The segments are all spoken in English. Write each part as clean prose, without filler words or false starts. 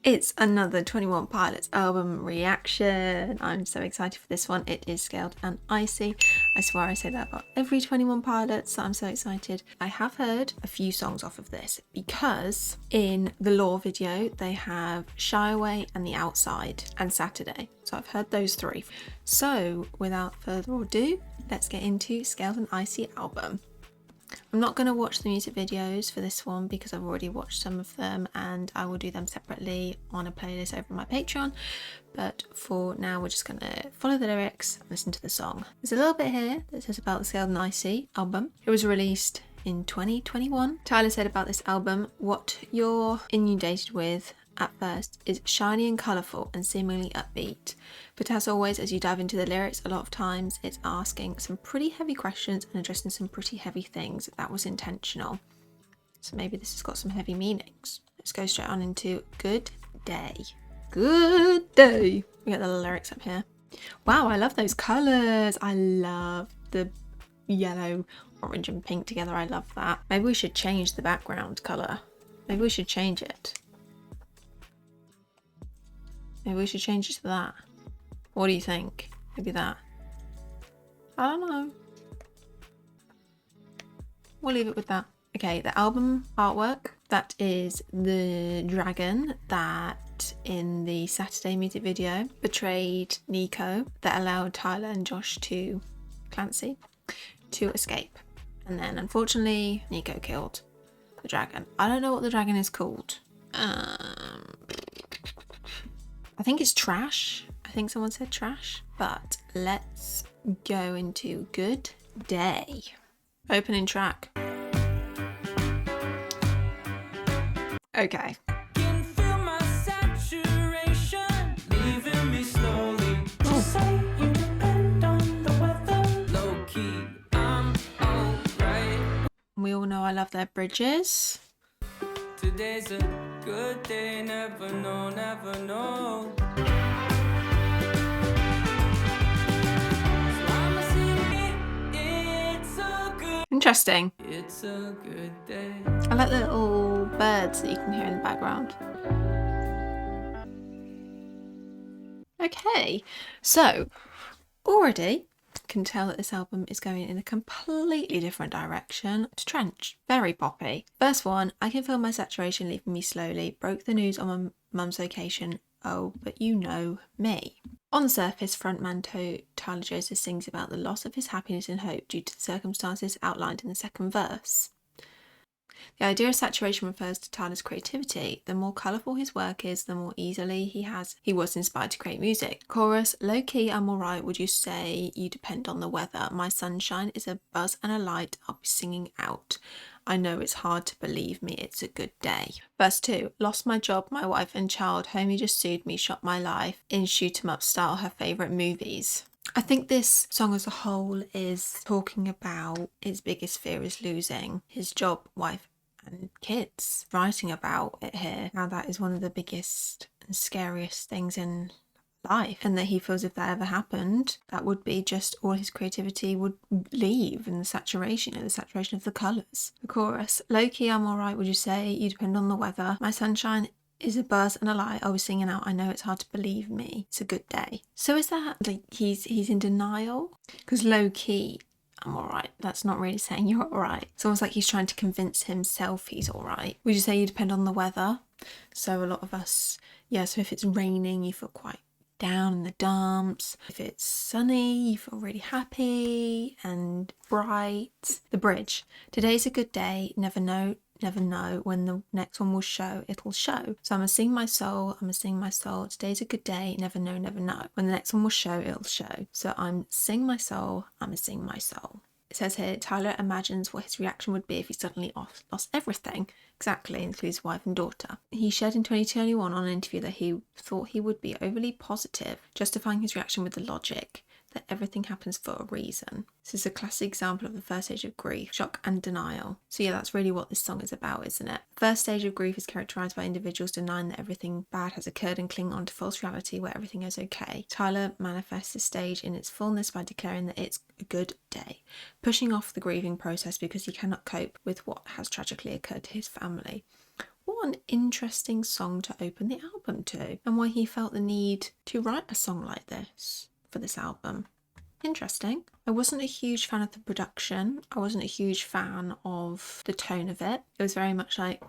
It's another 21 Pilots album reaction. I'm so excited for this one. It is Scaled and Icy. I swear I say that about every 21 Pilots, so I'm so excited. I have heard a few songs off of this because in the Law video they have Shy Away and The Outside and Saturday. So I've heard those three. So without further ado, let's get into Scaled and Icy album. I'm not going to watch the music videos for this one because I've already watched some of them and I will do them separately on a playlist over on my Patreon. But for now, we're just going to follow the lyrics and listen to the song. There's a little bit here that says about the Scaled and Icy album. It was released in 2021. Tyler said about this album, what you're inundated with at first is shiny and colourful and seemingly upbeat. But as always, as you dive into the lyrics, a lot of times it's asking some pretty heavy questions and addressing some pretty heavy things. That was intentional. So maybe this has got some heavy meanings. Let's go straight on into Good Day. Good day. We got the lyrics up here. Wow, I love those colours. I love the yellow, orange and pink together. I love that. Maybe we should change the background colour. Maybe we should change it. Maybe we should change it to that. What do you think? Maybe that. I don't know. We'll leave it with that. Okay, the album artwork. That is the dragon that in the Saturday music video betrayed Nico, that allowed Tyler and Josh to Clancy to escape. And then unfortunately, Nico killed the dragon. I don't know what the dragon is called. I think it's Trash. I think someone said Trash. But let's go into Good Day. Opening track. Okay. We all know I love their bridges. Today's a good day, never know, never know. Interesting. It's a good day. I like the little birds that you can hear in the background. Okay, so already can tell that this album is going in a completely different direction to Trench. Very poppy. Verse 1, I can feel my saturation leaving me slowly. Broke the news on my mum's vacation. Oh, but you know me. On the surface, frontman Tyler Joseph sings about the loss of his happiness and hope due to the circumstances outlined in the second verse. The idea of saturation refers to Tyler's creativity. The more colourful his work is, the more easily he was inspired to create music. Chorus, low key, I'm alright, would you say you depend on the weather? My sunshine is a buzz and a light, I'll be singing out. I know it's hard to believe me, it's a good day. Verse 2, lost my job, my wife and child, homie just sued me, shot my life, in shoot 'em up style, her favourite movies. I think this song as a whole is talking about his biggest fear is losing his job, wife and kids. Writing about it here, how that is one of the biggest and scariest things in life, and that he feels if that ever happened, that would be just all his creativity would leave in the saturation of the colours. The chorus, low key I'm alright, would you say you depend on the weather? My sunshine is a buzz and a light, I was singing out, I know it's hard to believe me, it's a good day. So is that like he's in denial? Because low key I'm alright, that's not really saying you're alright. It's almost like he's trying to convince himself he's alright. Would you say you depend on the weather? So a lot of us, yeah, so if it's raining you feel quite down in the dumps. If it's sunny you feel really happy and bright. The bridge, today's a good day, never know when the next one will show, it'll show. So I'ma sing my soul, today's a good day, never know when the next one will show, it'll show. So I'm sing my soul, I'ma sing my soul. It says here, Tyler imagines what his reaction would be if he suddenly lost everything. Exactly, includes wife and daughter. He shared in 2021 on an interview that he thought he would be overly positive, justifying his reaction with the logic that everything happens for a reason. This is a classic example of the first stage of grief, shock and denial. So yeah, that's really what this song is about, isn't it? The first stage of grief is characterised by individuals denying that everything bad has occurred and clinging on to false reality where everything is okay. Tyler manifests this stage in its fullness by declaring that it's a good day, pushing off the grieving process because he cannot cope with what has tragically occurred to his family. What what an interesting song to open the album to, and why he felt the need to write a song like this for this album. Interesting. I wasn't a huge fan of the production. I wasn't a huge fan of the tone of it. It was very much like,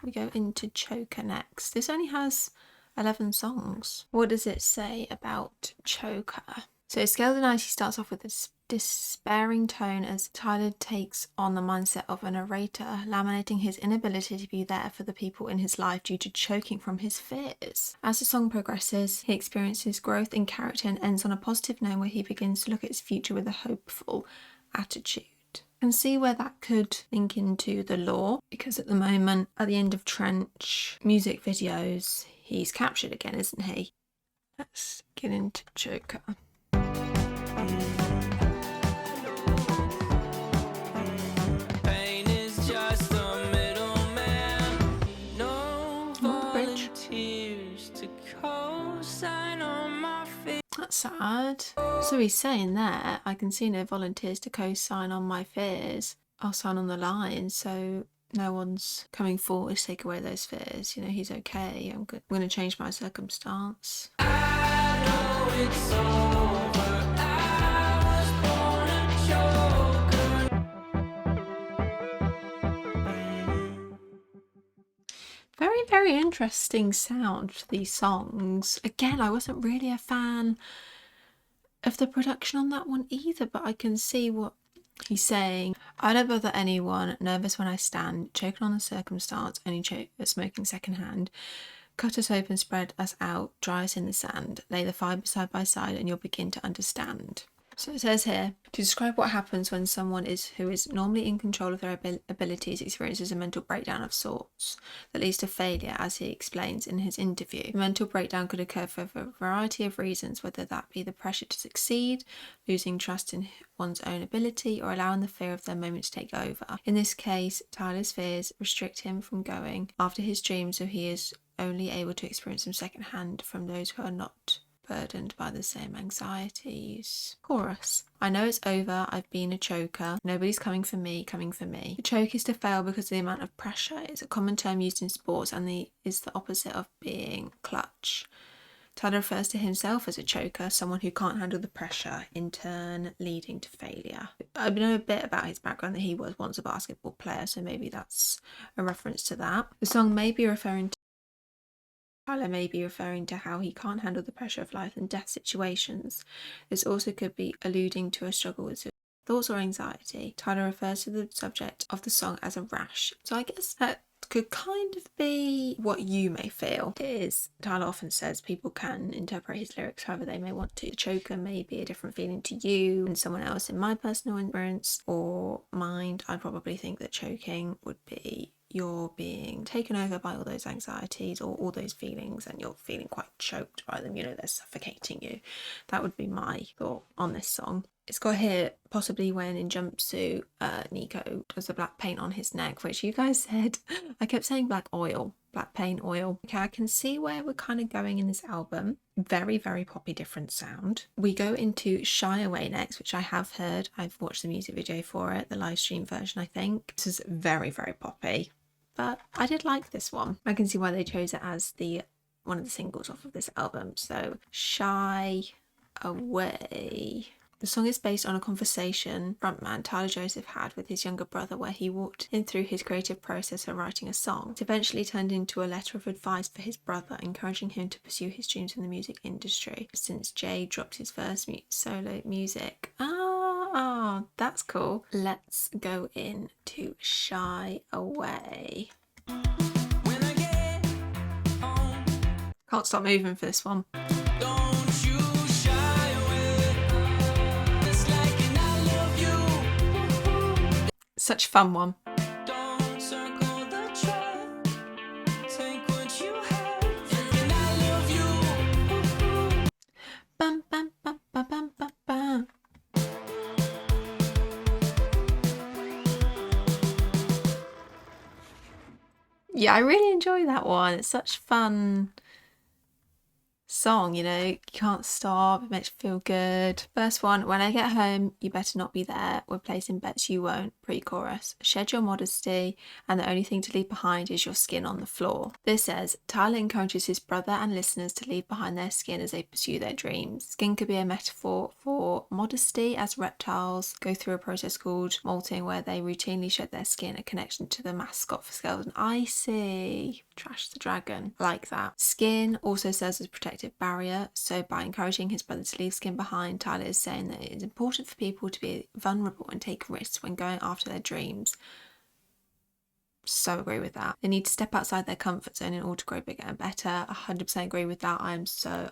we go into Choker next. This only has 11 songs. What does it say about Choker? So Scale of the 90 starts off with this despairing tone as Tyler takes on the mindset of a narrator, laminating his inability to be there for the people in his life due to choking from his fears. As the song progresses, he experiences growth in character and ends on a positive note where he begins to look at his future with a hopeful attitude. I can see where that could link into the lore, because at the moment, at the end of Trench music videos, he's captured again, isn't he? Let's get into Choker. That's sad. So he's saying there, I can see no volunteers to co-sign on my fears. I'll sign on the line, so no one's coming forward to take away those fears. You know, he's okay. I'm going to change my circumstance. I know it's over. I was born a joker. Very, very interesting sound for these songs. Again, I wasn't really a fan of the production on that one either, but I can see what he's saying. I don't bother anyone, nervous when I stand, choking on the circumstance, only smoking secondhand. Cut us open, spread us out, dry us in the sand, lay the fibres side by side and you'll begin to understand. So it says here, to describe what happens when someone who is normally in control of their abilities experiences a mental breakdown of sorts that leads to failure, as he explains in his interview. The mental breakdown could occur for a variety of reasons, whether that be the pressure to succeed, losing trust in one's own ability, or allowing the fear of their moment to take over. In this case, Tyler's fears restrict him from going after his dreams, so he is only able to experience them secondhand from those who are not burdened by the same anxieties. Chorus. I know it's over, I've been a choker, nobody's coming for me. To choke is to fail because of the amount of pressure. It's a common term used in sports and is the opposite of being clutch. Tyler refers to himself as a choker, someone who can't handle the pressure, in turn leading to failure. I know a bit about his background, that he was once a basketball player, so maybe that's a reference to that. The song may be referring to Tyler may be referring to how he can't handle the pressure of life and death situations. This also could be alluding to a struggle with thoughts or anxiety. Tyler refers to the subject of the song as a rash. So I guess that could kind of be what you may feel. It is. Tyler often says people can interpret his lyrics however they may want to. Choker may be a different feeling to you and someone else. In my personal experience or mind, I probably think that choking would be you're being taken over by all those anxieties or all those feelings and you're feeling quite choked by them, you know, they're suffocating you. That would be my thought on this song. It's got here, possibly when in jumpsuit, Nico does the black paint on his neck, which you guys said, I kept saying black paint oil. Okay, I can see where we're kind of going in this album. Very, very poppy, different sound. We go into Shy Away next, which I have heard. I've watched the music video for it, the live stream version, I think. This is very, very poppy, but I did like this one. I can see why they chose it as one of the singles off of this album. So Shy Away. The song is based on a conversation frontman Tyler Joseph had with his younger brother, where he walked him through his creative process of writing a song. It eventually turned into a letter of advice for his brother, encouraging him to pursue his dreams in the music industry since Jay dropped his first solo music. That's cool. Let's go into Shy Away. Can't stop moving for this one. Such a fun one. Don't circle the track. Take what you have. And I love you. Bum, bum, bum, bum, bum, bum, bum. Yeah, I really enjoy that one. It's such fun song, you know, you can't stop, it makes you feel good. First one, when I get home, you better not be there. We're placing bets you won't. pre-chorus. Shed your modesty, and the only thing to leave behind is your skin on the floor. This says, Tyler encourages his brother and listeners to leave behind their skin as they pursue their dreams. Skin could be a metaphor for modesty, as reptiles go through a process called molting where they routinely shed their skin, a connection to the mascot for Skeleton. I see. Trash the dragon. Like that. Skin also serves as a protective barrier, so by encouraging his brother to leave skin behind, Tyler is saying that it is important for people to be vulnerable and take risks when going after their dreams. So agree with that. They need to step outside their comfort zone in order to grow bigger and better. 100% agree with that. I am so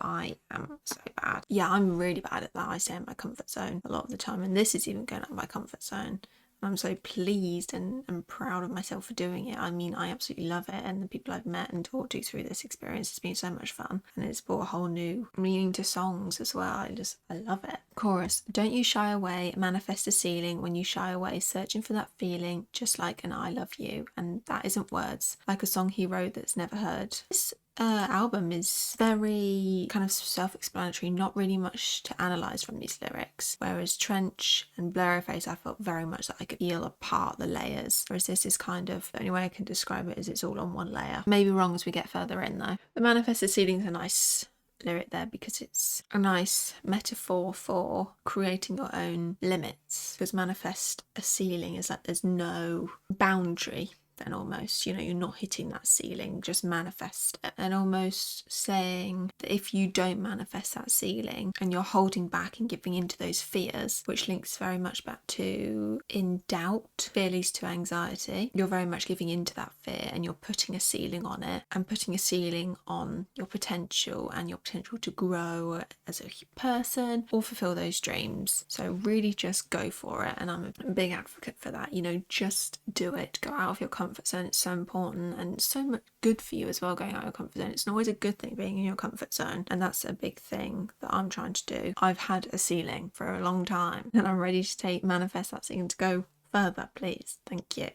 bad. Yeah, I'm really bad at that. I stay in my comfort zone a lot of the time, and this is even going out of my comfort zone. I'm so pleased and proud of myself for doing it. I mean, I absolutely love it, and the people I've met and talked to through this experience has been so much fun, and it's brought a whole new meaning to songs as well. I love it. Chorus. Don't you shy away, manifest a ceiling. When you shy away, searching for that feeling, just like an I love you. And that isn't words, like a song he wrote that's never heard. This album is very kind of self-explanatory, not really much to analyse from these lyrics, whereas Trench and Blurryface I felt very much that I could peel apart the layers, whereas this is kind of, the only way I can describe it is it's all on one layer. Maybe wrong as we get further in though. The manifested ceiling's a nice lyric there because it's a nice metaphor for creating your own limits, because manifest a ceiling is like there's no boundary then almost, you know, you're not hitting that ceiling, just manifest it. And almost saying that if you don't manifest that ceiling and you're holding back and giving into those fears, which links very much back to in doubt, fear leads to anxiety. You're very much giving into that fear and you're putting a ceiling on it, and putting a ceiling on your potential and your potential to grow as a person or fulfill those dreams. So really just go for it, and I'm a big advocate for that. You know, just do it. Go out of your comfort zone. It's so important and so much good for you as well, going out of your comfort zone. It's always a good thing being in your comfort zone, and that's a big thing that I'm trying to do. I've had a ceiling for a long time and I'm ready to manifest that ceiling to go further, please. Thank you.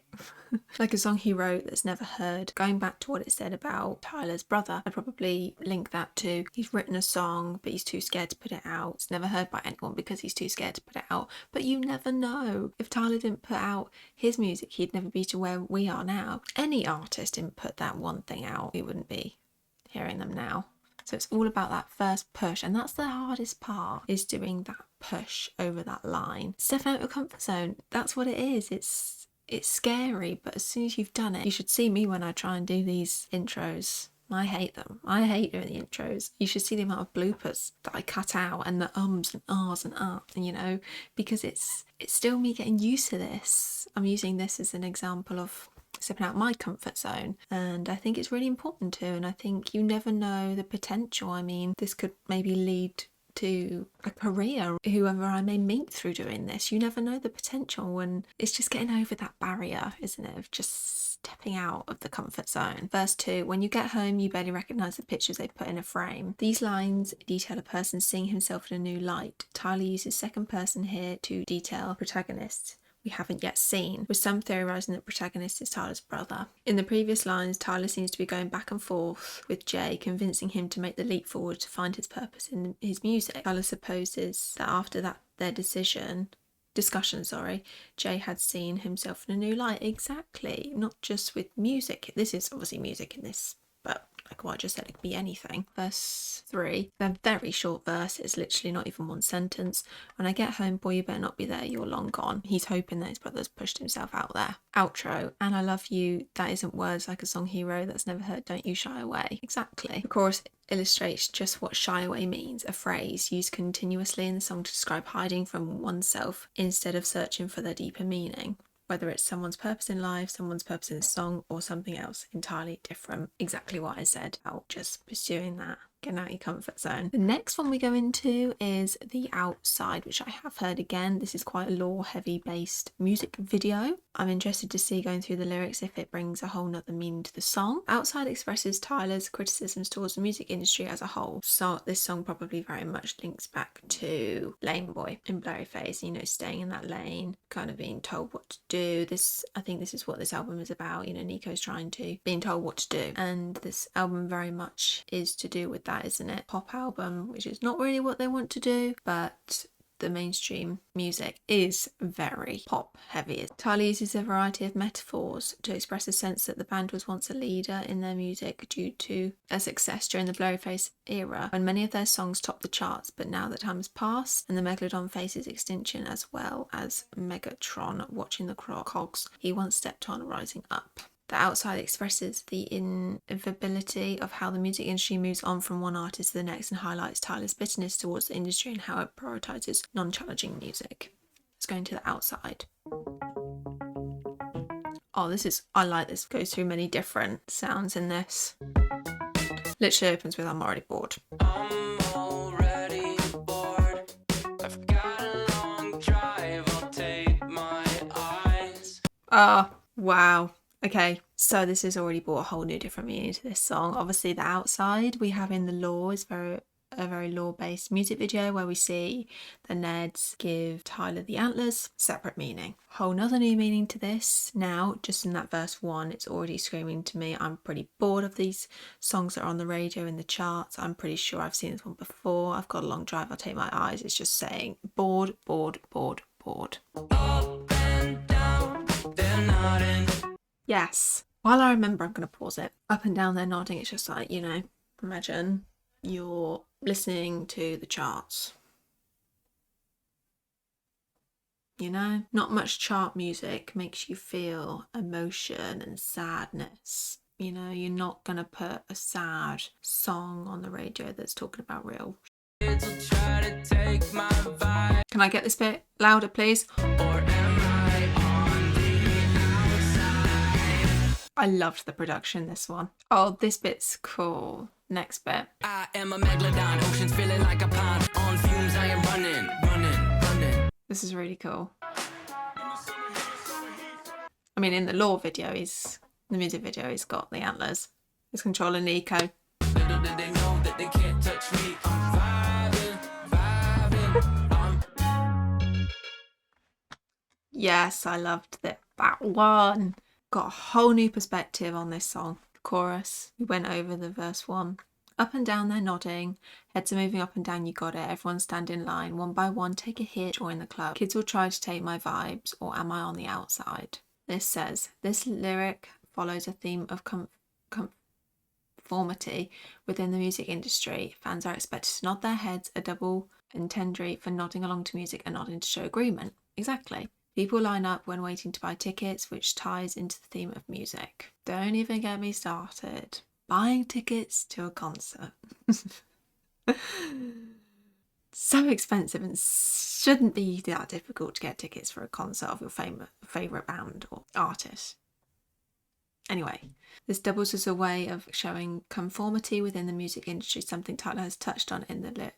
Like a song he wrote that's never heard. Going back to what it said about Tyler's brother, I'd probably link that to he's written a song but he's too scared to put it out. It's never heard by anyone because he's too scared to put it out. But you never know. If Tyler didn't put out his music, he'd never be to where we are now. Any artist didn't put that one thing out, we wouldn't be hearing them now. So it's all about that first push, and that's the hardest part, is doing that push over that line. Stepping out your comfort zone, that's what it is. It's scary, but as soon as you've done it, you should see me when I try and do these intros. I hate them. I hate doing the intros. You should see the amount of bloopers that I cut out, and the ums and ahs and and you know, because it's still me getting used to this. I'm using this as an example of stepping out my comfort zone, and I think it's really important to, and I think you never know the potential. I mean, this could maybe lead to a career, whoever I may meet through doing this. You never know the potential, and it's just getting over that barrier, isn't it, of just stepping out of the comfort zone. Verse 2, when you get home you barely recognise the pictures they put in a frame. These lines detail a person seeing himself in a new light. Tyler uses second person here to detail protagonists we haven't yet seen, with some theorising that protagonist is Tyler's brother. In the previous lines, Tyler seems to be going back and forth with Jay, convincing him to make the leap forward to find his purpose in his music. Tyler supposes that after their discussion, Jay had seen himself in a new light. Exactly, not just with music. This is obviously music in this, but like what I just said, it could be anything. Verse 3, they're very short verses, literally not even one sentence. When I get home, boy, you better not be there, you're long gone. He's hoping that his brother's pushed himself out there. Outro, and I love you, that isn't words, like a song hero that's never heard, don't you shy away. Exactly. The chorus illustrates just what shy away means, a phrase used continuously in the song to describe hiding from oneself instead of searching for their deeper meaning. Whether it's someone's purpose in life, someone's purpose in a song, or something else entirely different. Exactly what I said about just pursuing that, getting out of your comfort zone. The next one we go into is The Outside, which I have heard again. This is quite a lore-heavy based music video. I'm interested to see, going through the lyrics, if it brings a whole nother meaning to the song. Outside expresses Tyler's criticisms towards the music industry as a whole. So this song probably very much links back to Lane Boy in Blurryface, you know, staying in that lane, kind of being told what to do. I think this is what this album is about, you know, Nico's being told what to do, and this album very much is to do with that, isn't it? Pop album, which is not really what they want to do, but the mainstream music is very pop heavy. Tyler uses a variety of metaphors to express a sense that the band was once a leader in their music due to a success during the Blurryface era, when many of their songs topped the charts. But now that time has passed and the Megalodon faces extinction, as well as Megatron watching the cogs he once stepped on rising up. The Outside expresses the inevitability of how the music industry moves on from one artist to the next and highlights Tyler's bitterness towards the industry and how it prioritises non-challenging music. Let's go into The Outside. Oh, I like this. Goes through many different sounds in this. Literally opens with I'm already bored. I'm already bored. I've got a long drive. I'll take my eyes. Oh, wow. Okay, so this has already brought a whole new different meaning to this song. Obviously, The Outside we have in the lore is a very lore-based music video where we see the Neds give Tyler the antlers. Separate meaning. Whole nother new meaning to this. Now, just in that verse 1, it's already screaming to me, I'm pretty bored of these songs that are on the radio in the charts. I'm pretty sure I've seen this one before. I've got a long drive, I'll take my eyes. It's just saying bored, bored, bored, bored. Up and down, they're nodding. Yes. While I remember, I'm going to pause it. Up and down, they're nodding. It's just like, imagine you're listening to the charts. Not much chart music makes you feel emotion and sadness. You're not going to put a sad song on the radio that's talking about real. Can I get this bit louder, please? Or am I on the outside? I loved the production, this one. Oh, this bit's cool. Next bit. I am a megalodon, oceans feeling like a pond. On fumes, I am running. This is really cool. I mean, in the lore video, the music video, he's got the antlers. He's controlling Nico. Little did they know that they can't touch me. I'm vibing. Yes, I loved that one. Got a whole new perspective on this song. The chorus, we went over the verse 1. Up and down they're nodding, heads are moving up and down, you got it, everyone stand in line, one by one take a hit, join the club. Kids will try to take my vibes, or am I on the outside? This says, this lyric follows a theme of conformity within the music industry. Fans are expected to nod their heads, a double entendre for nodding along to music and nodding to show agreement. Exactly. People line up when waiting to buy tickets, which ties into the theme of music. Don't even get me started. Buying tickets to a concert. So expensive and shouldn't be that difficult to get tickets for a concert of your favourite band or artist. Anyway, this doubles as a way of showing conformity within the music industry, something Tyler has touched on in the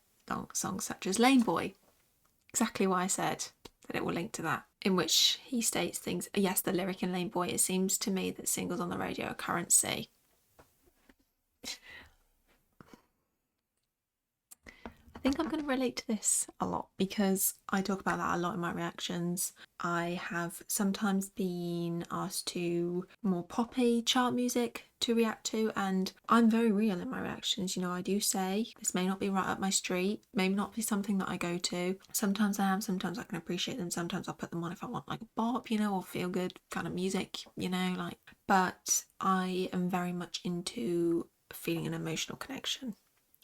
songs such as Lane Boy. Exactly why I said that it will link to that, in which he states things. Yes, the lyric in Lane Boy, it seems to me that singles on the radio are currency. I think I'm going to relate to this a lot because I talk about that a lot in my reactions. I have sometimes been asked to more poppy chart music to react to, and I'm very real in my reactions. I do say this may not be right up my street, may not be something that I go to. Sometimes I am, sometimes I can appreciate them, sometimes I'll put them on if I want like a bop, or feel good kind of music, but I am very much into feeling an emotional connection.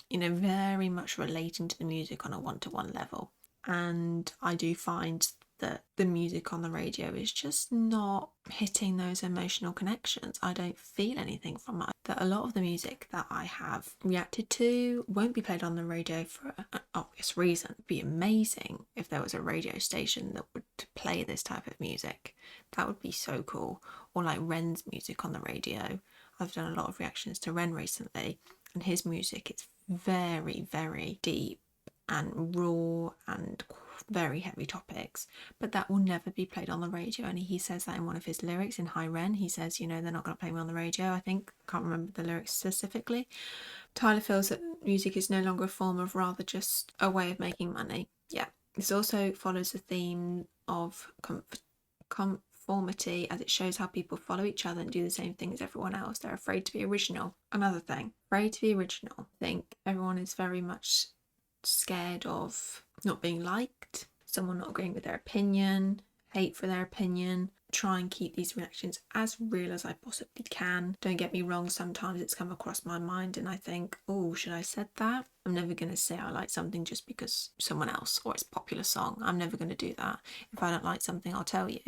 Very much relating to the music on a one-to-one level. And I do find that the music on the radio is just not hitting those emotional connections. I don't feel anything from it. That a lot of the music that I have reacted to won't be played on the radio for an obvious reason. It'd be amazing if there was a radio station that would play this type of music. That would be so cool. Or like Ren's music on the radio. I've done a lot of reactions to Ren recently, and his music, it's very, very deep and raw and very heavy topics, but that will never be played on the radio. And he says that in one of his lyrics in Hi Ren. He says, they're not going to play me on the radio. I can't remember the lyrics specifically. Tyler feels that music is no longer a form of, rather just a way of making money. Yeah. This also follows the theme of conformity, as it shows how people follow each other and do the same thing as everyone else. They're afraid to be original. Another thing, afraid to be original. I think everyone is very much scared of not being liked, someone not agreeing with their opinion, hate for their opinion. Try and keep these reactions as real as I possibly can. Don't get me wrong, sometimes it's come across my mind and I think, oh, should I have said that? I'm never going to say I like something just because someone else or it's a popular song. I'm never going to do that. If I don't like something, I'll tell you.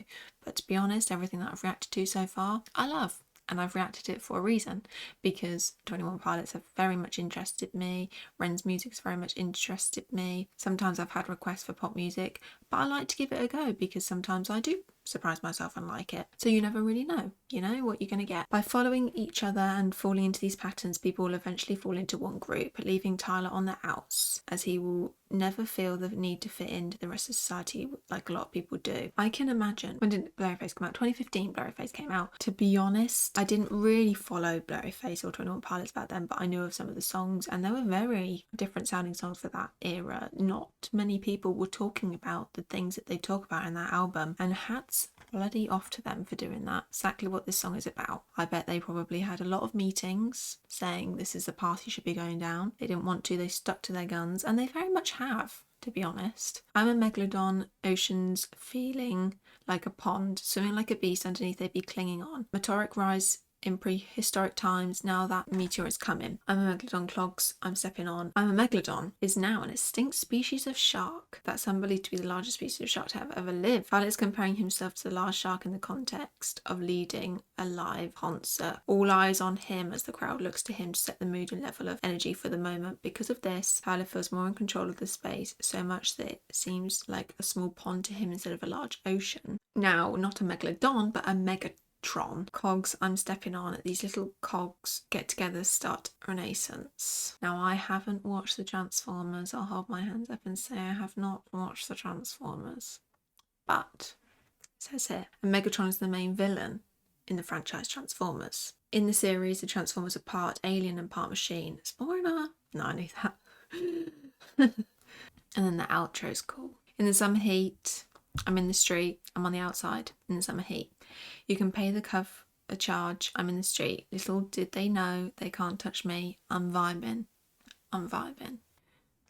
But to be honest, everything that I've reacted to so far, I love. And I've reacted to it for a reason, because 21 Pilots have very much interested me. Ren's music's very much interested me. Sometimes I've had requests for pop music, but I like to give it a go because sometimes I do surprise myself and like it. So you never really know, you know, what you're going to get. By following each other and falling into these patterns, people will eventually fall into one group, leaving Tyler on the outs, as he will never feel the need to fit into the rest of society like a lot of people do. I can imagine, when did Blurryface come out? 2015 Blurryface came out. To be honest, I didn't really follow Blurryface or 21 Pilots back then, but I knew of some of the songs and they were very different sounding songs for that era. Not many people were talking about the things that they talk about in that album, and hats bloody off to them for doing that. Exactly what this song is about. I bet they probably had a lot of meetings saying this is the path you should be going down. They didn't want to, they stuck to their guns, and they very much have, to be honest. I'm a megalodon, oceans feeling like a pond, swimming like a beast underneath they'd be clinging on. Meteoric rise in prehistoric times, now that meteor is coming. I'm a megalodon, clogs I'm stepping on. I'm a megalodon is now an extinct species of shark. That's unbelievable to be the largest species of shark to have ever lived. Violet's comparing himself to the large shark in the context of leading a live concert. All eyes on him as the crowd looks to him to set the mood and level of energy for the moment. Because of this, Violet feels more in control of the space, so much that it seems like a small pond to him instead of a large ocean. Now, not a megalodon, but a Megatron. Cogs I'm stepping on. These little cogs get together, start a renaissance. Now, I haven't watched the Transformers. I'll hold my hands up and say I have not watched the Transformers. But it says here, and Megatron is the main villain in the franchise Transformers. In the series, the Transformers are part alien and part machine. Spoiler! No, I knew that. And then the outro's cool. In the summer heat, I'm in the street, I'm on the outside in the summer heat. You can pay the cuff a charge, I'm in the street. Little did they know, they can't touch me. I'm vibing. I'm vibing.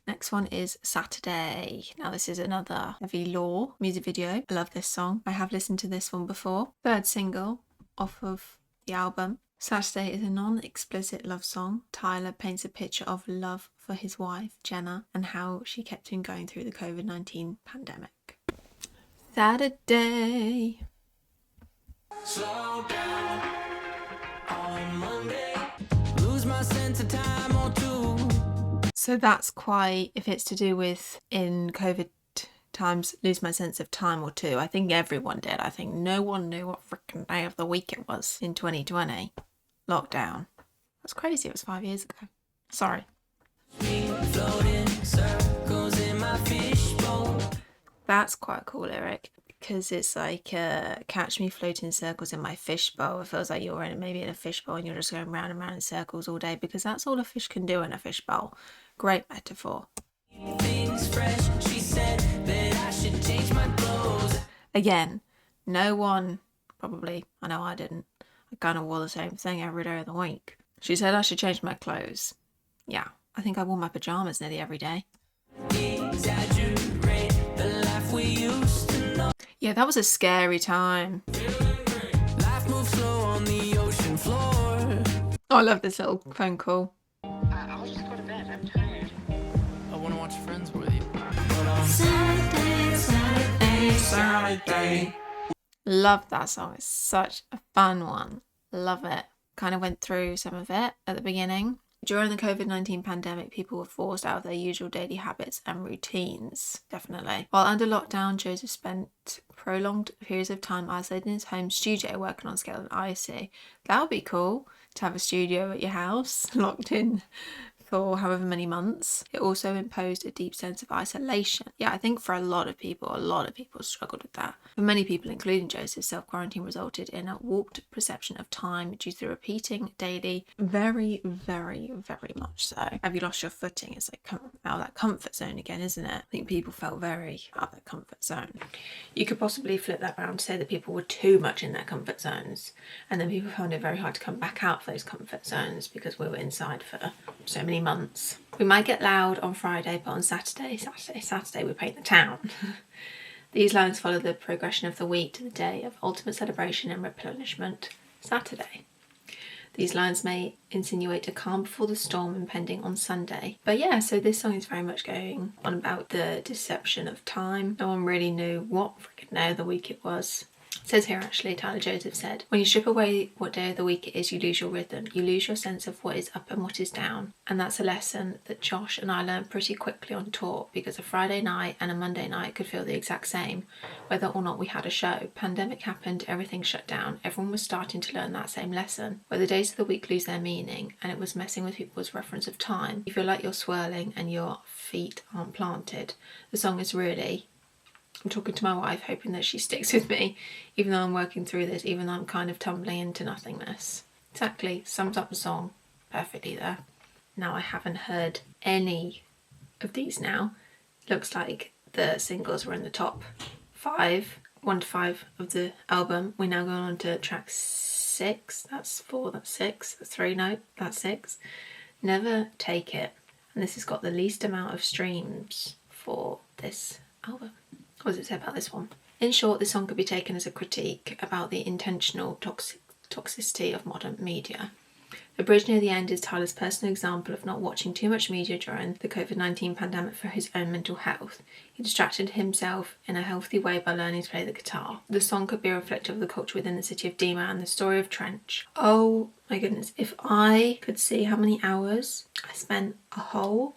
Next one is Saturday. Now this is another Heavy Law music video. I love this song. I have listened to this one before. Third single off of the album. Saturday is a non-explicit love song. Tyler paints a picture of love for his wife, Jenna, and how she kept him going through the COVID-19 pandemic. Saturday. Slow down on Monday. Lose my sense of time or two. So that's quite, if it's to do with in COVID times, lose my sense of time or two. I think everyone did. I think no one knew what freaking day of the week it was in 2020. Lockdown. That's crazy. It was 5 years ago. Sorry. Floating circles in my fishbowl. That's quite a cool lyric, because it's like, catch me floating in circles in my fishbowl. It feels like you're maybe in a fishbowl and you're just going round and round in circles all day, because that's all a fish can do in a fishbowl. Great metaphor. Things fresh. She said that I should change my clothes. Again, no one, probably, I know I didn't. I kind of wore the same thing every day of the week. She said I should change my clothes. Yeah, I think I wore my pajamas nearly every day. Exaggerate the life we used to know. Yeah, that was a scary time. Life moves slow on the ocean floor. Oh, I love this little phone call. I'll just go to bed. I'm tired. I want to watch Friends with you. Saturday. Love that song. It's such a fun one. Love it. Kind of went through some of it at the beginning. During the COVID-19 pandemic, people were forced out of their usual daily habits and routines, definitely. While under lockdown, Joseph spent prolonged periods of time isolated in his home studio working on Scale and Icy. That would be cool, to have a studio at your house, locked in for however many months. It also imposed a deep sense of isolation. Yeah, I think for a lot of people struggled with that. For many people, including Joseph, self-quarantine resulted in a warped perception of time due to the repeating daily, very, very, very much so. Have you lost your footing? It's like come out of that comfort zone again, isn't it? I think people felt very out of their comfort zone. You could possibly flip that around to say that people were too much in their comfort zones, and then people found it very hard to come back out of those comfort zones because we were inside for so many months. We might get loud on Friday, but on Saturday we paint the town. These lines follow the progression of the week to the day of ultimate celebration and replenishment, Saturday. These lines may insinuate a calm before the storm impending on Sunday. But yeah, so this song is very much going on about the deception of time. No one really knew what freaking day of the week it was. It says here actually, Tyler Joseph said, when you strip away what day of the week it is, you lose your rhythm. You lose your sense of what is up and what is down. And that's a lesson that Josh and I learned pretty quickly on tour, because a Friday night and a Monday night could feel the exact same, whether or not we had a show. Pandemic happened, everything shut down. Everyone was starting to learn that same lesson, where the days of the week lose their meaning, and it was messing with people's reference of time. You feel like you're swirling and your feet aren't planted. The song is really... I'm talking to my wife, hoping that she sticks with me, even though I'm working through this, even though I'm kind of tumbling into nothingness. Exactly, sums up the song perfectly there. Now, I haven't heard any of these now. Looks like the singles were in the top 5, 1 to 5 of the album. We're now going on to track 6. That's 4, that's 6, that's 3, no, that's 6. Never Take It. And this has got the least amount of streams for this album. What does it say about this one? In short, this song could be taken as a critique about the intentional toxicity of modern media. The bridge near the end is Tyler's personal example of not watching too much media during the COVID-19 pandemic for his own mental health. He distracted himself in a healthy way by learning to play the guitar. The song could be reflective of the culture within the city of Dima and the story of Trench. Oh my goodness, if I could see how many hours I spent for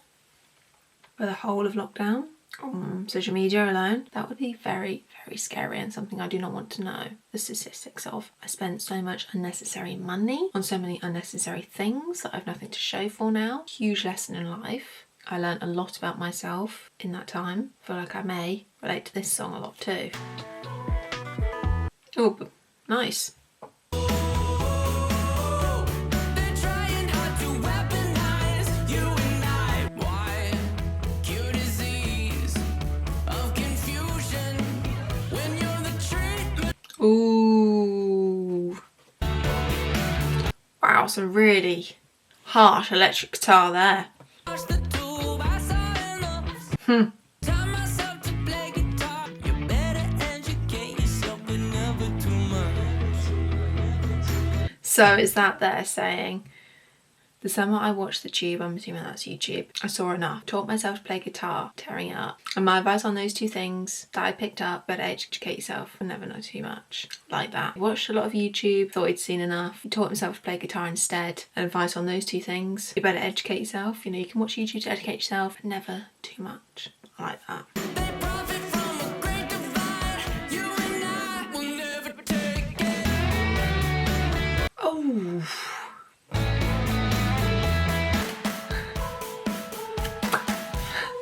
the whole of lockdown on social media alone, that would be very, very scary, and something I do not want to know the statistics of. I spent so much unnecessary money on so many unnecessary things that I've nothing to show for now. Huge lesson in life. I learned a lot about myself in that time. I feel like I may relate to this song a lot too. Oh, nice. Ooh. Wow, some really harsh electric guitar there. So is that there saying, the summer I watched the Tube, I'm assuming that's YouTube, I saw enough, taught myself to play guitar, tearing it up. And my advice on those 2 things that I picked up, better educate yourself and never know too much. Like that. Watched a lot of YouTube, thought he'd seen enough, taught himself to play guitar instead. And advice on those 2 things, you better educate yourself. You know, you can watch YouTube to educate yourself, but never too much. I like that. Oh.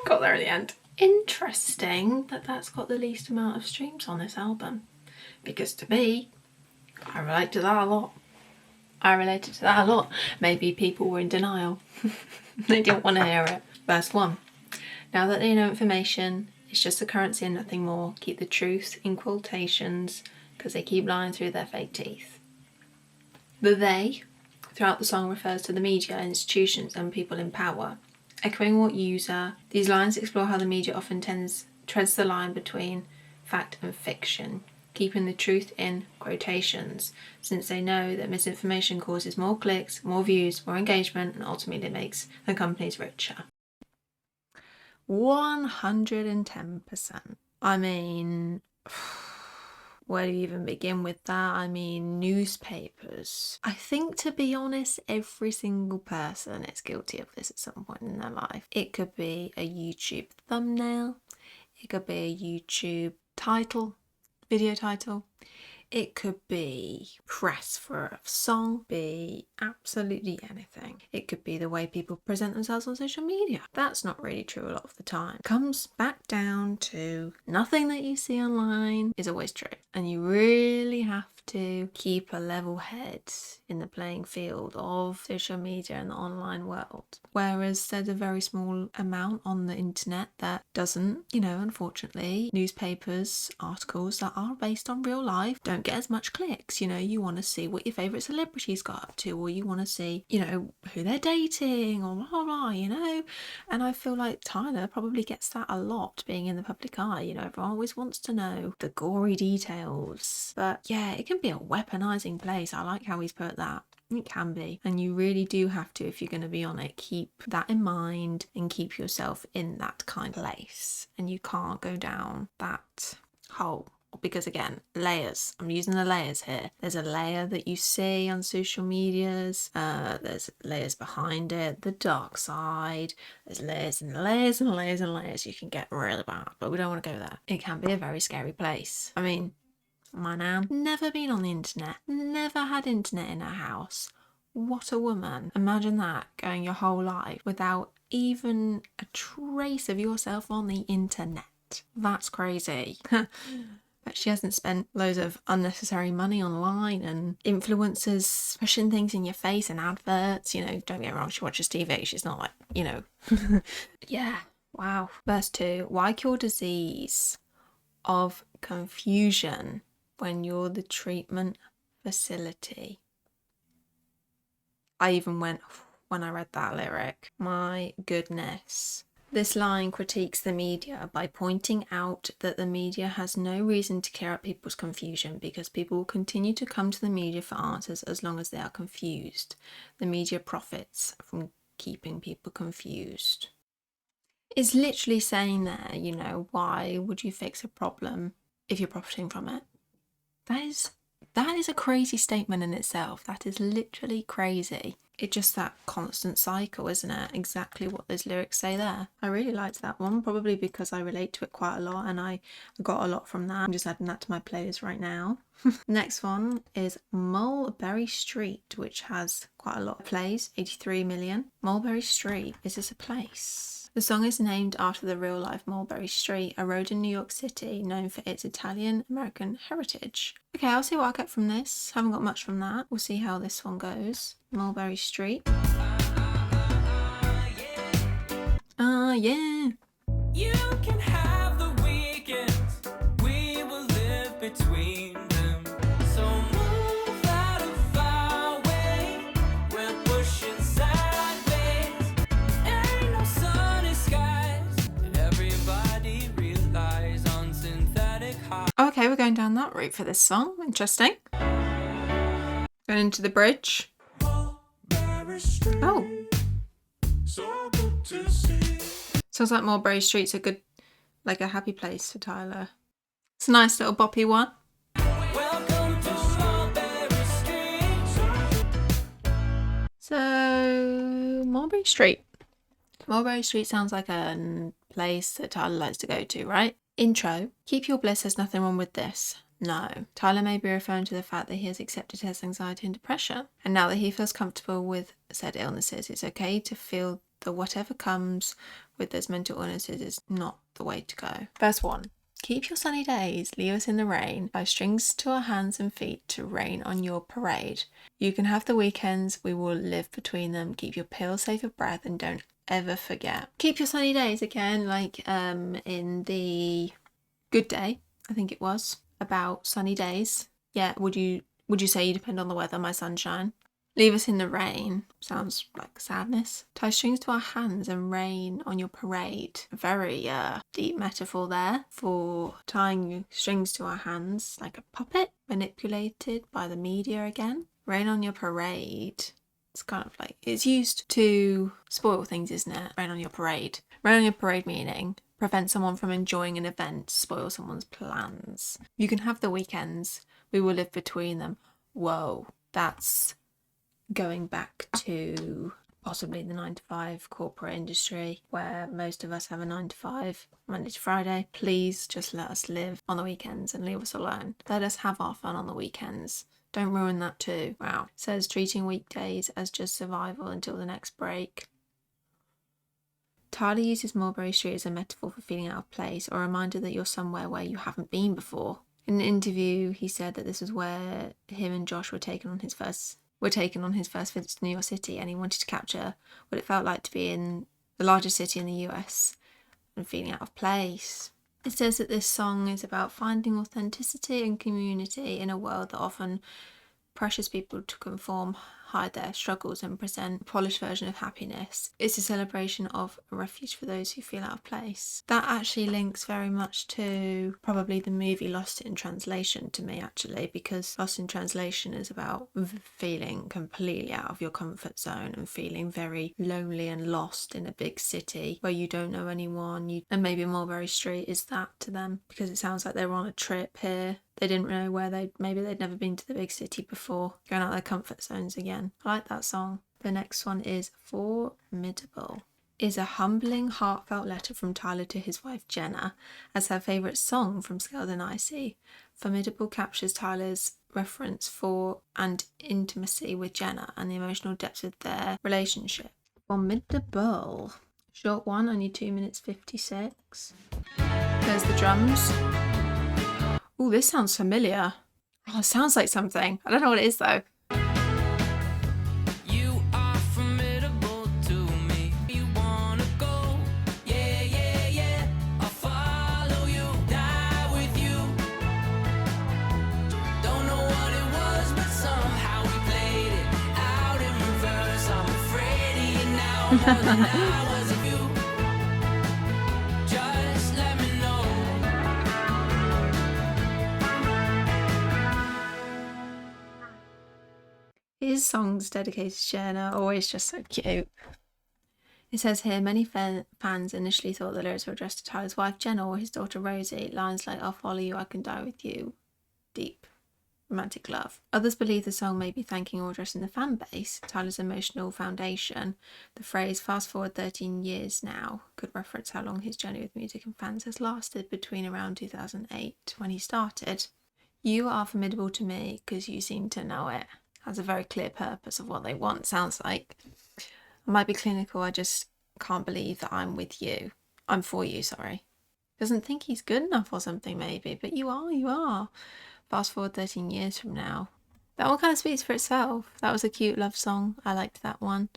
Got there in the end. Interesting that that's got the least amount of streams on this album, because to me, I relate to that a lot. I related to that a lot. Maybe people were in denial. They didn't want to hear it. Verse 1. Now that they know information, it's just a currency and nothing more. Keep the truth in quotations, because they keep lying through their fake teeth. The they throughout the song refers to the media, institutions and people in power. Echoing what user, these lines explore how the media often treads the line between fact and fiction, keeping the truth in quotations, since they know that misinformation causes more clicks, more views, more engagement, and ultimately makes the companies richer. 110%. I mean, where do you even begin with that? I mean, newspapers. I think, to be honest, every single person is guilty of this at some point in their life. It could be a YouTube thumbnail. It could be a YouTube title, video title. It could be press for a song, be absolutely anything. It could be the way people present themselves on social media. That's not really true a lot of the time. It comes back down to nothing that you see online is always true. And you really have to keep a level head in the playing field of social media and the online world. Whereas there's a very small amount on the internet that doesn't, unfortunately, newspapers, articles that are based on real life don't don't get as much clicks. You know, you want to see what your favourite celebrities got up to, or you want to see, you know, who they're dating, or blah, blah, blah, you know. And I feel like Tyler probably gets that a lot being in the public eye. You know, everyone always wants to know the gory details. But yeah, it can be a weaponising place. I like how he's put that. It can be. And you really do have to, if you're going to be on it, keep that in mind and keep yourself in that kind of place. And you can't go down that hole. Because again, layers. I'm using the layers here. There's a layer that you see on social medias. There's layers behind it. The dark side. There's layers and layers and layers and layers. You can get really bad, but we don't want to go there. It can be a very scary place. I mean, my nan, never been on the internet, never had internet in her house. What a woman. Imagine that, going your whole life without even a trace of yourself on the internet. That's crazy. But she hasn't spent loads of unnecessary money online and influencers pushing things in your face and adverts. You know, don't get me wrong, she watches TV. She's not like, you know. Yeah, wow. Verse 2, why cure disease of confusion when you're the treatment facility? I even went when I read that lyric. My goodness. This line critiques the media by pointing out that the media has no reason to clear up people's confusion because people will continue to come to the media for answers as long as they are confused. The media profits from keeping people confused. It's literally saying there, you know, why would you fix a problem if you're profiting from it? That is a crazy statement in itself. That is literally crazy. It's just that constant cycle, isn't it? Exactly what those lyrics say there. I really liked that one, probably because I relate to it quite a lot and I got a lot from that. I'm just adding that to my playlist right now. Next one is Mulberry Street, which has quite a lot of plays, 83 million. Mulberry Street, is this a place? The song is named after the real-life Mulberry Street, a road in New York City known for its Italian-American heritage. Okay, I'll see what I get from this. Haven't got much from that. We'll see how this one goes. Mulberry Street. Yeah. You can have the weekends, we will live between them. So move out of our way, we're pushing sideways. Ain't no sunny skies, and everybody relies on synthetic highs. Okay, we're going down that route for this song. Interesting. Going into the bridge. Oh. Sounds like Mulberry Street's a good, like a happy place for Tyler. It's a nice little boppy one. Welcome to Mulberry Street. So, Mulberry Street. Mulberry Street sounds like a place that Tyler likes to go to, right? Intro. Keep your bliss, there's nothing wrong with this. No. Tyler may be referring to the fact that he has accepted his anxiety and depression. And now that he feels comfortable with said illnesses, it's okay to feel that whatever comes with those mental illnesses is not the way to go. Verse 1. Keep your sunny days, leave us in the rain, tie strings to our hands and feet to rain on your parade. You can have the weekends, we will live between them. Keep your pale, safe of breath and don't ever forget. Keep your sunny days again, like in the Good Day, I think it was, about sunny days. Yeah, would you say you depend on the weather, my sunshine? Leave us in the rain. Sounds like sadness. Tie strings to our hands and rain on your parade. A very deep metaphor there for tying strings to our hands like a puppet manipulated by the media again. Rain on your parade. It's kind of like, it's used to spoil things, isn't it? Rain on your parade. Rain on your parade meaning prevent someone from enjoying an event, spoil someone's plans. You can have the weekends, we will live between them. Whoa, that's going back to possibly the 9-to-5 corporate industry where most of us have a 9-to-5 Monday to Friday. Please just let us live on the weekends and leave us alone. Let us have our fun on the weekends. Don't ruin that too. Wow. It says treating weekdays as just survival until the next break. Tyler uses Mulberry Street as a metaphor for feeling out of place or a reminder that you're somewhere where you haven't been before. In an interview, he said that this was where him and Josh were taken on his first visit to New York City, and he wanted to capture what it felt like to be in the largest city in the US and feeling out of place. It says that this song is about finding authenticity and community in a world that often pressures people to conform, hide their struggles and present a polished version of happiness. It's a celebration of a refuge for those who feel out of place. That actually links very much to probably the movie Lost in Translation to me, actually, because Lost in Translation is about feeling completely out of your comfort zone and feeling very lonely and lost in a big city where you don't know anyone. And maybe Mulberry Street is that to them, because it sounds like they're on a trip here. They didn't know where maybe they'd never been to the big city before, going out of their comfort zones again. I like that song. The next one is Formidable. Is a humbling, heartfelt letter from Tyler to his wife Jenna as her favourite song from Scaled and Icy. Formidable captures Tyler's reference for and intimacy with Jenna and the emotional depths of their relationship. Formidable. Short one, only 2 minutes 56. There's the drums. Oh, this sounds familiar. Oh, it sounds like something. I don't know what it is though. You are formidable to me. You wanna go? Yeah, yeah, yeah. I'll follow you, die with you. Don't know what it was, but somehow we played it out in reverse. I'm afraid of you now more than I was of you. Just let me know. His songs dedicated to Jenna are always just so cute. It says here, many fans initially thought the lyrics were addressed to Tyler's wife Jenna or his daughter Rosie. Lines like, I'll follow you, I can die with you. Deep romantic love. Others believe the song may be thanking or addressing the fan base, Tyler's emotional foundation. The phrase, fast forward 13 years now, could reference how long his journey with music and fans has lasted between around 2008 when he started. You are formidable to me because you seem to know it. Has a very clear purpose of what they want, sounds like. I might be clinical, I just can't believe that I'm with you. I'm for you, sorry. Doesn't think he's good enough or something maybe, but you are. Fast forward 13 years from now. That one kind of speaks for itself. That was a cute love song. I liked that one.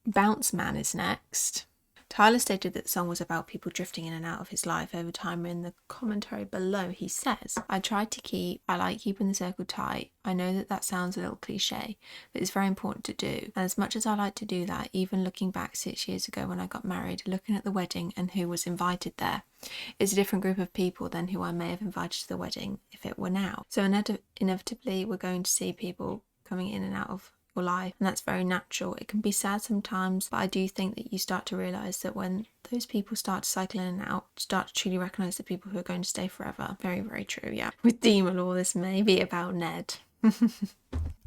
Bounce Man is next. Tyler stated that the song was about people drifting in and out of his life over time. In the commentary below, he says, I like keeping the circle tight. I know that sounds a little cliche, but it's very important to do. And as much as I like to do that, even looking back 6 years ago when I got married, looking at the wedding and who was invited there, it's a different group of people than who I may have invited to the wedding if it were now. So inevitably, we're going to see people coming in and out of your life, and that's very natural. It can be sad sometimes, but I do think that you start to realise that when those people start to cycle in and out, start to truly recognise the people who are going to stay forever. Very, very true, yeah. With Demon Law, this may be about Ned.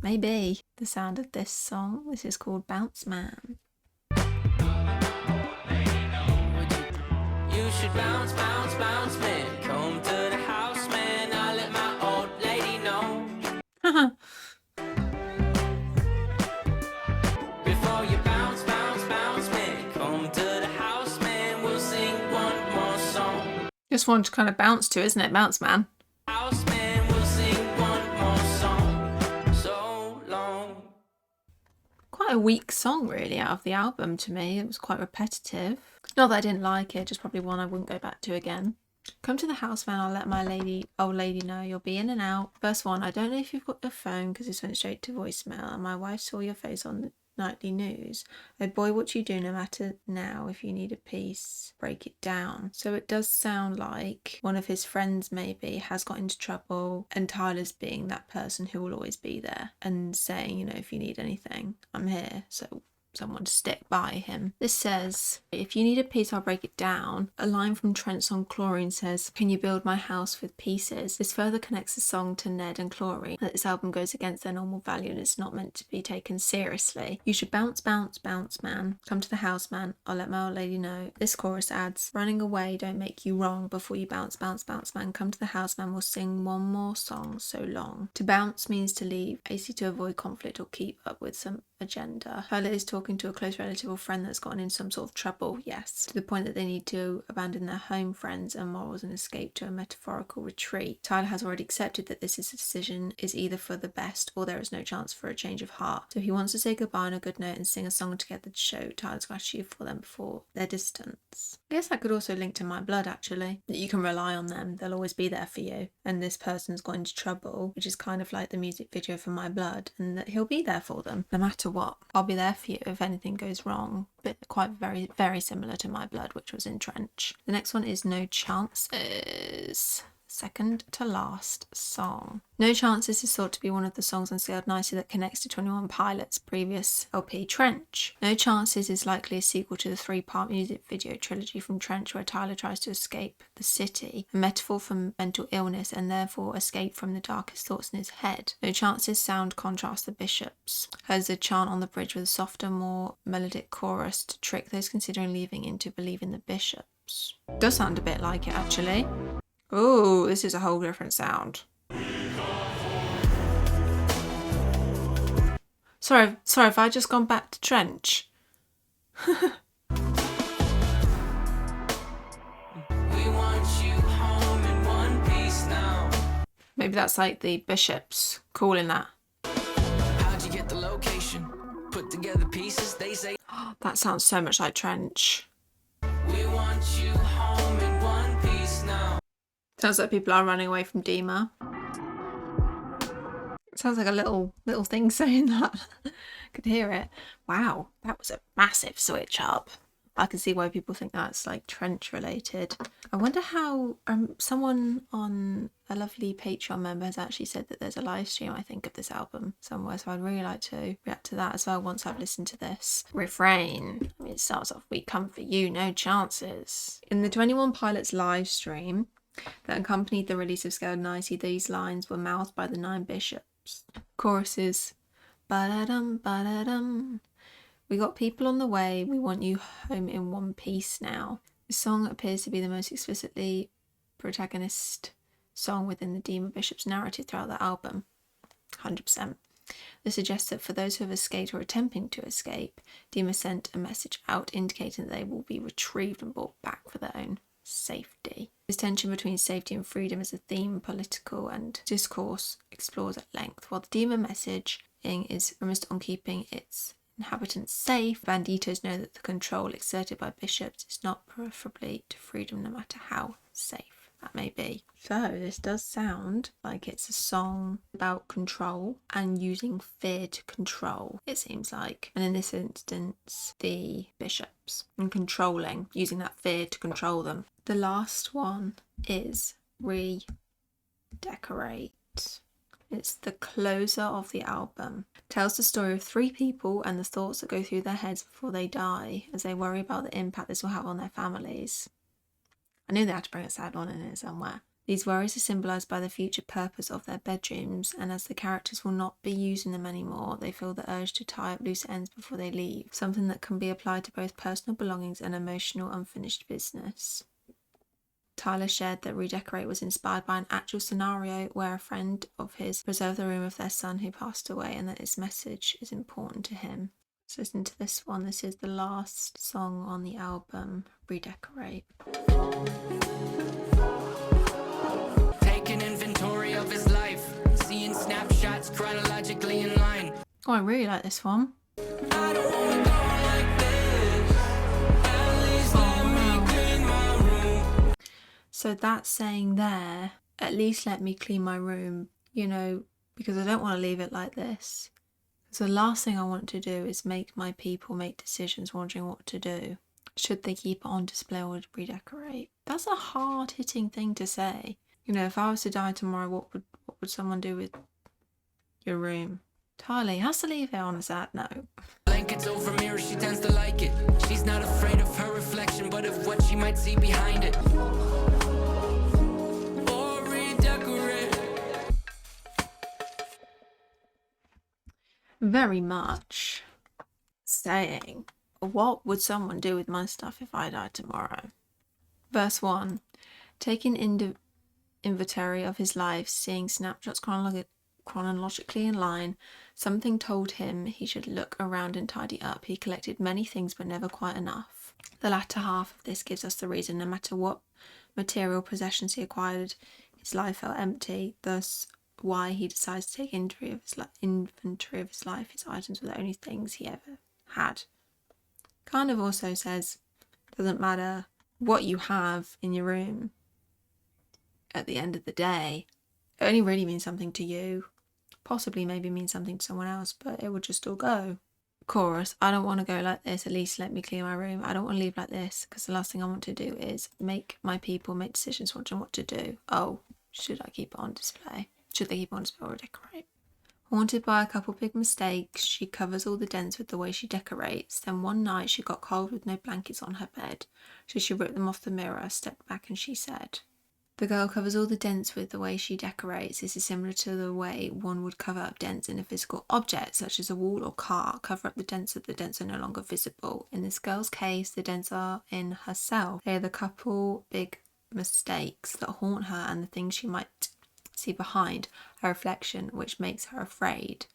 Maybe. The sound of this song, this is called Bounce Man. You should bounce, bounce, bounce, man. Come to the house, man. I'll let my old lady know. Before you bounce, bounce, bounce, man. Come to the house, man. We'll sing one more song. Just one to kind of bounce to, isn't it? Bounce Man. House, man. We'll sing one more song. So long. Quite a weak song, really, out of the album to me. It was quite repetitive. Not that I didn't like it, just probably one I wouldn't go back to again. Come to the house, man. I'll let my old lady know you'll be in and out. First one, I don't know if you've got your phone because this went straight to voicemail and my wife saw your face on the nightly news. Oh boy, what you do, no matter now, if you need a piece, break it down. So it does sound like one of his friends maybe has got into trouble and Tyler's being that person who will always be there and saying, you know, if you need anything, I'm here. So someone to stick by him. This says, if you need a piece, I'll break it down. A line from Trent's song Chlorine says, can you build my house with pieces? This further connects the song to Ned and Chlorine. That this album goes against their normal value and it's not meant to be taken seriously. You should bounce, bounce, bounce, man. Come to the house, man. I'll let my old lady know. This chorus adds, running away don't make you wrong. Before you bounce, bounce, bounce, man. Come to the house, man. We'll sing one more song so long. To bounce means to leave, basically to avoid conflict or keep up with some agenda. Tyler is talking talking to a close relative or friend that's gotten in some sort of trouble, yes, to the point that they need to abandon their home, friends and morals and escape to a metaphorical retreat. Tyler has already accepted that this decision is either for the best or there is no chance for a change of heart. So he wants to say goodbye on a good note and sing a song together to show Tyler's gratitude for them before their distance. I guess that could also link to My Blood, actually, that you can rely on them, they'll always be there for you, and this person's got into trouble, which is kind of like the music video for My Blood, and that he'll be there for them no matter what. I'll be there for you if anything goes wrong, but quite very, very similar to My Blood, which was in Trench. The next one is No Chances. Second to last song. No Chances is thought to be one of the songs on Scaled Nicely that connects to 21 Pilots' previous LP Trench. No Chances is likely a sequel to the 3-part music video trilogy from Trench where Tyler tries to escape the city, a metaphor for mental illness and therefore escape from the darkest thoughts in his head. No Chances sound contrasts the Bishops. Has a chant on the bridge with a softer, more melodic chorus to trick those considering leaving into believing the Bishops. Does sound a bit like it, actually. Oh, this is a whole different sound. Sorry, have I just gone back to Trench? We want you home in one piece now. Maybe that's like the Bishops calling that. How'd you get the location? Put together pieces, they say. That sounds so much like Trench. We want you home in one piece now. Sounds like people are running away from Dima. Sounds like a little thing saying that. Could hear it. Wow, that was a massive switch up. I can see why people think that's like Trench related. I wonder how someone on a lovely Patreon member has actually said that there's a live stream, I think, of this album somewhere. So I'd really like to react to that as well once I've listened to this. Refrain. I mean, it starts off, we come for you, no chances. In the 21 Pilots live stream that accompanied the release of Scaled Nicely, these lines were mouthed by the 9 Bishops. Choruses, ba-da-dum, ba-da-dum. We got people on the way, we want you home in one piece now. This song appears to be the most explicitly protagonist song within the Dima Bishop's narrative throughout the album. 100%. This suggests that for those who have escaped or attempting to escape, Dima sent a message out indicating that they will be retrieved and brought back for their own safety. This tension between safety and freedom is a theme political and discourse explores at length. While the Dima messaging is premised on keeping its inhabitants safe, banditos know that the control exerted by bishops is not preferably to freedom, no matter how safe that may be. So this does sound like it's a song about control and using fear to control, it seems like. And in this instance, the bishops, and controlling, using that fear to control them. The last one is Redecorate. It's the closer of the album. It tells the story of 3 people and the thoughts that go through their heads before they die as they worry about the impact this will have on their families. I knew they had to bring a sad one in it somewhere. These worries are symbolised by the future purpose of their bedrooms, and as the characters will not be using them anymore, they feel the urge to tie up loose ends before they leave, something that can be applied to both personal belongings and emotional unfinished business. Tyler shared that Redecorate was inspired by an actual scenario where a friend of his preserved the room of their son who passed away, and that its message is important to him. Let's listen to this one. This is the last song on the album, Redecorate. Taking inventory of his life, seeing snapshots chronologically in line. Oh, I really like this one. I don't wanna go like this. At least let me clean my room. So that's saying there, at least let me clean my room, you know, because I don't want to leave it like this. So the last thing I want to do is make my people make decisions wondering what to do. Should they keep it on display or redecorate? That's a hard-hitting thing to say. You know, if I was to die tomorrow, what would someone do with your room? Tyler has to leave it on a sad note. Blankets over mirror, she tends to like it. She's not afraid of her reflection, but of what she might see behind it. Or redecorate. Very much saying, what would someone do with my stuff if I died tomorrow? Verse 1. Taking inventory of his life, seeing snapshots chronologically in line. Something told him he should look around and tidy up. He collected many things but never quite enough. The latter half of this gives us the reason. No matter what material possessions he acquired, his life felt empty, thus why he decides to take inventory of his life. His items were the only things he ever had. Kind of also says, doesn't matter what you have in your room, at the end of the day, it only really means something to you. Possibly maybe means something to someone else, but it will just all go. Chorus, I don't want to go like this, at least let me clear my room. I don't want to leave like this, because the last thing I want to do is make my people make decisions on what to do. Oh, should I keep it on display? Should they keep it on display or decorate? Haunted by a couple big mistakes, she covers all the dents with the way she decorates. Then one night she got cold with no blankets on her bed, so she ripped them off the mirror, stepped back and she said, the girl covers all the dents with the way she decorates. This is similar to the way one would cover up dents in a physical object, such as a wall or car. Cover up the dents so the dents are no longer visible. In this girl's case, the dents are in herself. They are the couple big mistakes that haunt her and the things she might see behind her reflection, which makes her afraid.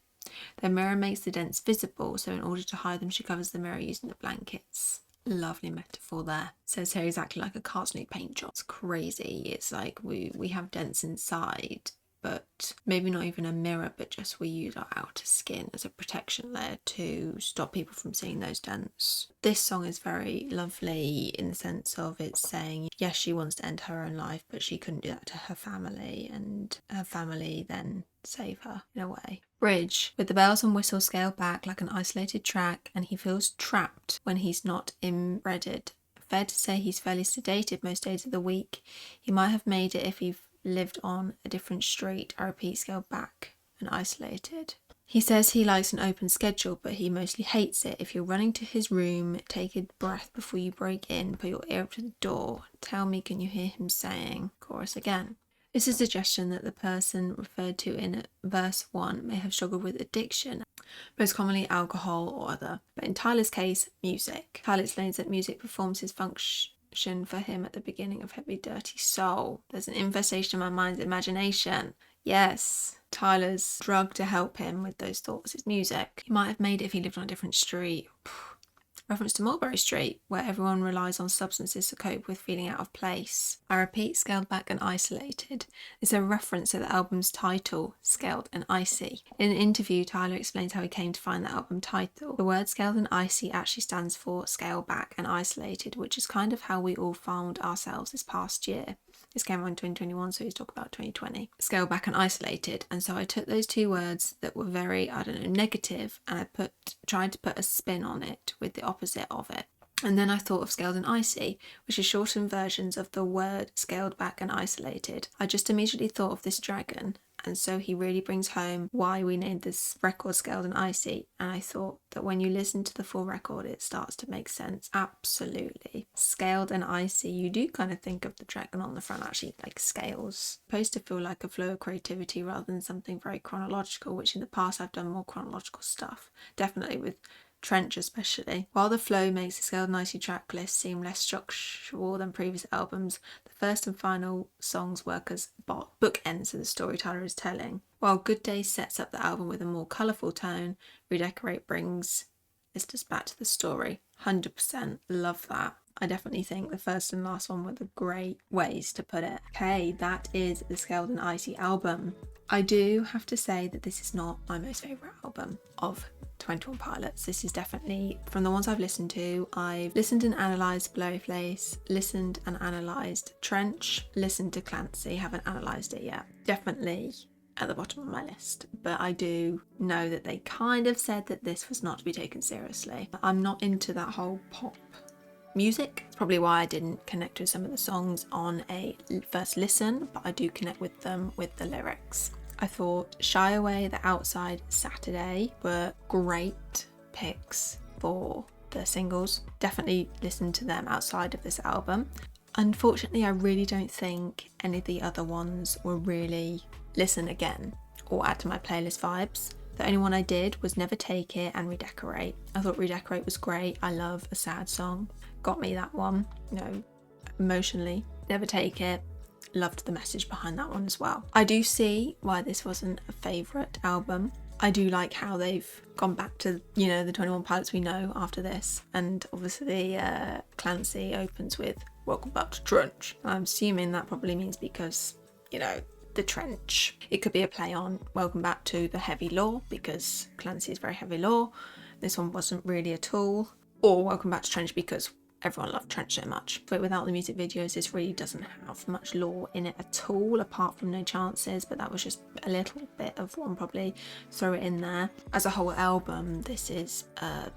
The mirror makes the dents visible, so in order to hide them, she covers the mirror using the blankets. Lovely metaphor there. Says here exactly like a car's new paint job. It's crazy. It's like we have dents inside, but maybe not even a mirror, but just we use our outer skin as a protection layer to stop people from seeing those dents. This song is very lovely in the sense of it's saying, yes, she wants to end her own life, but she couldn't do that to her family, and her family then save her in a way. Bridge, with the bells and whistles scaled back like an isolated track, and he feels trapped when he's not embedded. Fair to say he's fairly sedated most days of the week. He might have made it if he lived on a different street. I repeat, scaled back and isolated. He says he likes an open schedule, but he mostly hates it. If you're running to his room, take a breath before you break in, put your ear up to the door. Tell me, can you hear him saying? Chorus again. This is a suggestion that the person referred to in verse 1 may have struggled with addiction, most commonly alcohol or other, but in Tyler's case, music. Tyler explains that music performs his function for him at the beginning of Heavy Dirty Soul. There's an infestation of my mind's imagination. Yes, Tyler's drug to help him with those thoughts is music. He might have made it if he lived on a different street. Reference to Mulberry Street, where everyone relies on substances to cope with feeling out of place. I repeat, scaled back and isolated is a reference to the album's title, Scaled and Icy. In an interview, Tyler explains how he came to find the album title. The word scaled and icy actually stands for scale back and isolated, which is kind of how we all found ourselves this past year. This came out in 2021, so he's talking about 2020. Scale back and isolated. And so I took those two words that were very, negative, and I tried to put a spin on it with the opposite of it. And then I thought of scaled and icy, which is shortened versions of the word scaled back and isolated. I just immediately thought of this dragon, and so he really brings home why we named this record Scaled and Icy. And I thought that when you listen to the full record, it starts to make sense. Absolutely. Scaled and Icy, you do kind of think of the dragon on the front, actually, like scales. It's supposed to feel like a flow of creativity rather than something very chronological, which in the past I've done more chronological stuff. Definitely with Trench especially. While the flow makes the Scaled and Icy track list seem less structural than previous albums, the first and final songs work as bookends to the story Tyler is telling. While Good Day sets up the album with a more colourful tone, Redecorate brings listeners back to the story. 100% love that. I definitely think the first and last one were the great ways to put it. Okay, that is the Scaled and Icy album. I do have to say that this is not my most favourite album of 21 Pilots. This is definitely, from the ones I've listened to, I've listened and analysed Blurry Face, listened and analysed Trench, listened to Clancy, haven't analysed it yet. Definitely at the bottom of my list, but I do know that they kind of said that this was not to be taken seriously. I'm not into that whole pop music. It's probably why I didn't connect with some of the songs on a first listen, but I do connect with them with the lyrics. I thought Shy Away, The Outside, Saturday were great picks for the singles. Definitely listen to them outside of this album. Unfortunately, I really don't think any of the other ones were really listen again or add to my playlist vibes. The only one I did was Never Take It and Redecorate. I thought Redecorate was great. I love a sad song. Got me that one, emotionally. Never Take It. loved the message behind that one as well. I do see why this wasn't a favourite album. I do like how they've gone back to, you know, the 21 Pilots we know after this, and obviously Clancy opens with "Welcome back to Trench." I'm assuming that probably means because, you know, the trench. It could be a play on "Welcome back to the heavy law," because Clancy is very heavy law. This one wasn't really at all. Or "Welcome back to Trench" because everyone loved Trench so much. But without the music videos, this really doesn't have much lore in it at all, apart from No Chances, but that was just a little bit of one, probably throw it in there. As a whole album, this is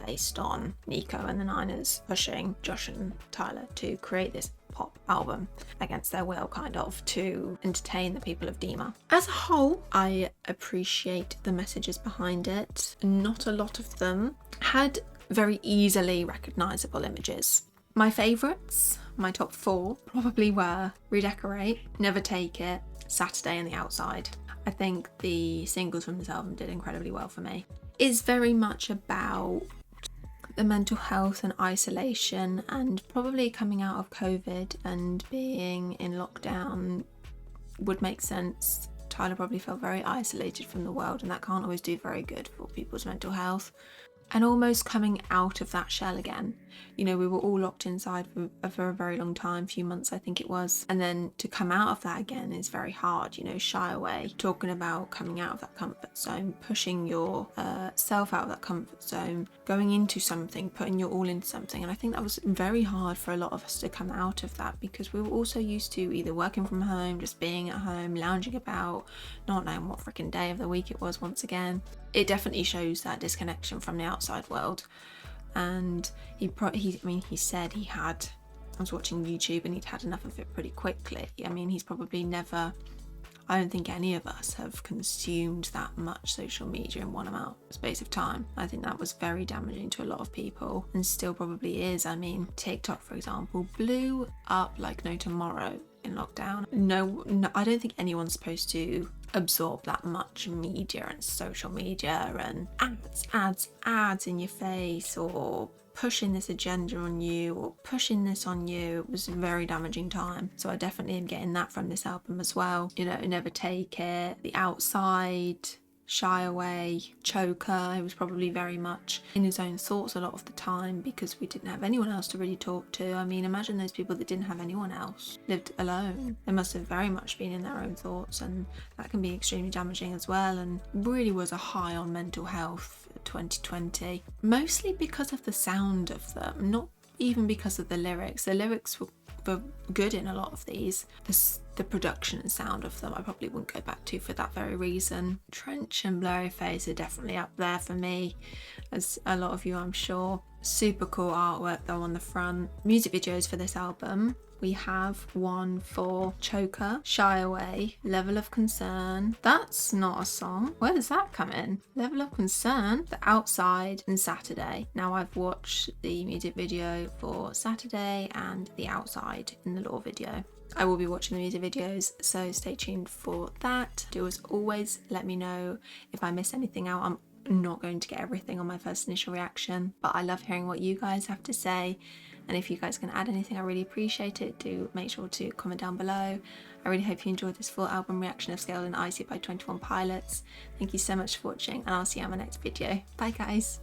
based on Nico and the Niners pushing Josh and Tyler to create this pop album against their will, kind of, to entertain the people of Dima. As a whole, I appreciate the messages behind it. Not a lot of them had very easily recognisable images. My favourites, my top 4, probably were Redecorate, Never Take It, Saturday and The Outside. I think the singles from this album did incredibly well for me. It's very much about the mental health and isolation, and probably coming out of COVID and being in lockdown would make sense. Tyler probably felt very isolated from the world, and that can't always do very good for people's mental health. And almost coming out of that shell again. You know, we were all locked inside for a very long time, few months I think it was. And then to come out of that again is very hard, you know, shy away. Talking about coming out of that comfort zone, pushing your self out of that comfort zone, going into something, putting your all into something. And I think that was very hard for a lot of us to come out of that, because we were also used to either working from home, just being at home, lounging about, not knowing what freaking day of the week it was once again. It definitely shows that disconnection from the outside world. And he said he had, I was watching YouTube, and he'd had enough of it pretty quickly. I mean, he's probably never, I don't think any of us have consumed that much social media in one space of time. I think that was very damaging to a lot of people, and still probably is. I mean, TikTok, for example, blew up like no tomorrow in lockdown. No, I don't think anyone's supposed to absorb that much media and social media and ads in your face, or pushing this agenda on you, or pushing this on you. It was a very damaging time. So I definitely am getting that from this album as well. You know, Never Take It, The Outside, Shy Away, Choker. He was probably very much in his own thoughts a lot of the time, because we didn't have anyone else to really talk to. I mean, imagine those people that didn't have anyone else, lived alone. They must have very much been in their own thoughts, and that can be extremely damaging as well, and really was a high on mental health 2020, mostly because of the sound of them, not even because of the lyrics. The lyrics were good in a lot of these. The production and sound of them I probably wouldn't go back to for that very reason. Trench and Blurry Face are definitely up there for me, as a lot of you I'm sure. Super cool artwork though on the front. Music videos for this album, we have one for Choker, Shy Away, Level of Concern. That's not a song. Where does that come in? Level of Concern, The Outside, and Saturday. Now I've watched the music video for Saturday and The Outside in the lore video. I will be watching the music videos, so stay tuned for that. Do as always, let me know if I miss anything out. I'm not going to get everything on my first initial reaction, but I love hearing what you guys have to say. And if you guys can add anything, I really appreciate it. Do make sure to comment down below. I really hope you enjoyed this full album reaction of Scaled and Icy by 21 Pilots. Thank you so much for watching, and I'll see you on my next video. Bye guys.